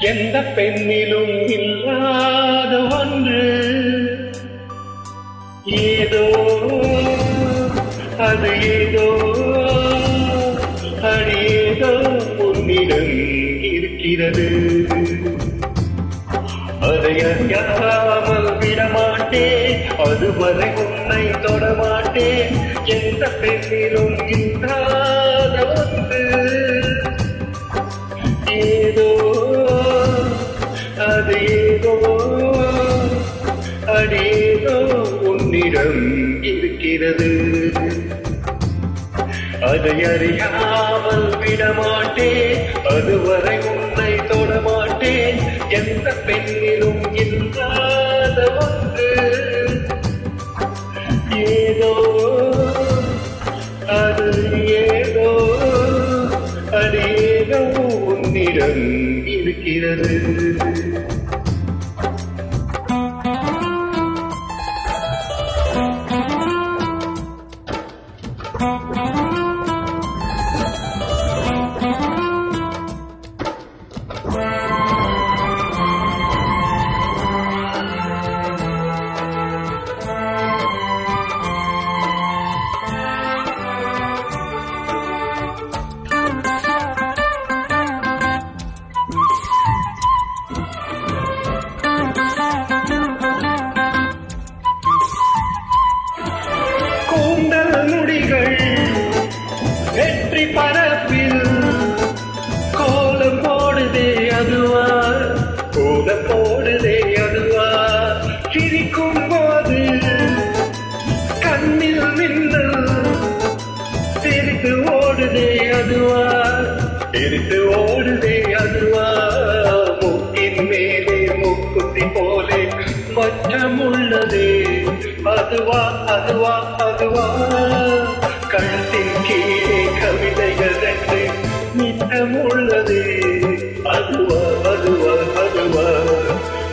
எந்த பெண்ணிலும் இல்லாத ஒன்று ஏதோ அது ஏதோ அது ஏதோ உன்னிடம் இருக்கிறது. அதை அறியாமல் விடமாட்டேன், அதுவரை உன்னை தொடமாட்டேன். எந்த பெண்ணிலும் இல்லாத ஒன்று ஏதோ அது ஏதோ அது ஏதோ உன்னிடம் இருக்கிறது. அதை அறியாமல் விடமாட்டேன், அதுவரை உன்னை தொடமாட்டேன். எந்த பெண்ணிலும் இல்லாத ஒன்று ஏதோ அது ஏதோ அது ஏதோ உன்னிடம் இருக்கிறது. வெற்றி பரப்பில் கோலம் போடுதே அதுவா, கோலம் போடுதே அதுவா. சிரிக்கும் போது கண்ணில் மின்னல் தெரித்து ஓடுதே அதுவா, தெரித்து ஓடுதே அதுவா. மூக்கின் மேலே மூக்குத்தி போலே மச்சம் உள்ளதே அதுவா, அதுவா, அதுவா. கழுத்தின் கீழே கவிதைகள் ரெண்டு நித்தம் உள்ளதே அதுவா, அதுவா, அதுவா.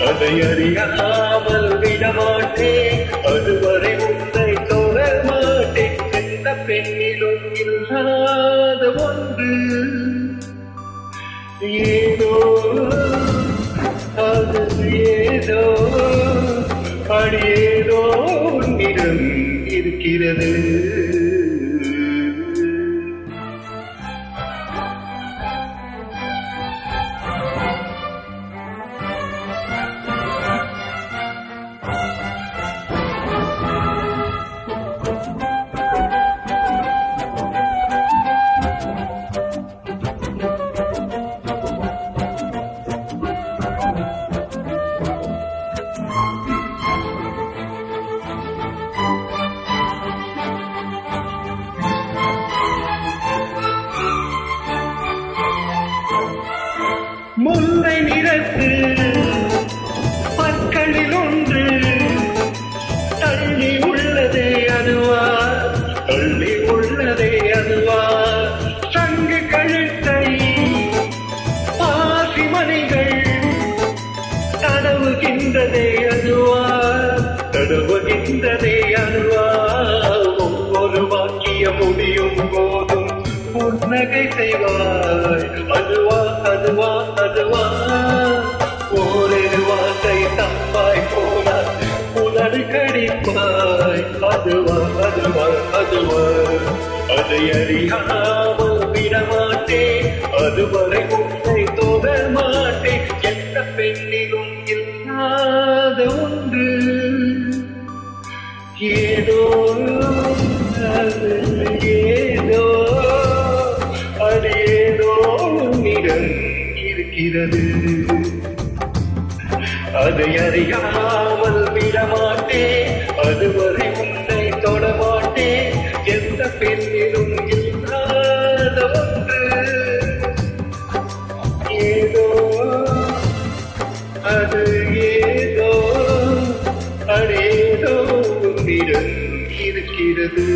அதை அறியாமல் விடமாட்டேன், அதுவரை உன்னை தொட மாட்டேன். எந்த பெண்ணிலும் இல்லாத ஒன்று ஏதோ அது ஏதோ அது ஏதோ உன்னிடம் இருக்கிறது. முல்லை நிறத்து பற்களில் ஒன்று தள்ளி உள்ளதே அதுவா, தள்ளி உள்ளதே அதுவா. சங்கு கழுத்தை பாசி மணிகள் தடவுகின்றதே அதுவா, தடவுகின்றதே அதுவா. ஒவ்வொரு வாக்கிய முடியும் போதும் புன்னகை செய்வாய் அதுவா, அதுவா, அதுவா. ஓரிரு வார்த்தை தப்பாய் போனாய் உதடு கடிப்பாய் அதுவா, அதுவா, அதுவா. அதை அறியாமல் விடமாட்டேன், அதுவரை உன்னை தொட மாட்டேன். எந்த பெண்ணிலும் இல்லாத ஒன்று ஏதோ அது ஏதோ அது ஏதோ உன்னிடம் இருக்கிறது. அதை அறியாமல் விடமாட்டேன், அதுவரை உன்னை தொடமாட்டேன். எந்த பெண்ணிலும் இல்லாத ஒன்று ஏதோ அது ஏதோ அது ஏதோ உன்னிடம் இருக்கிறது.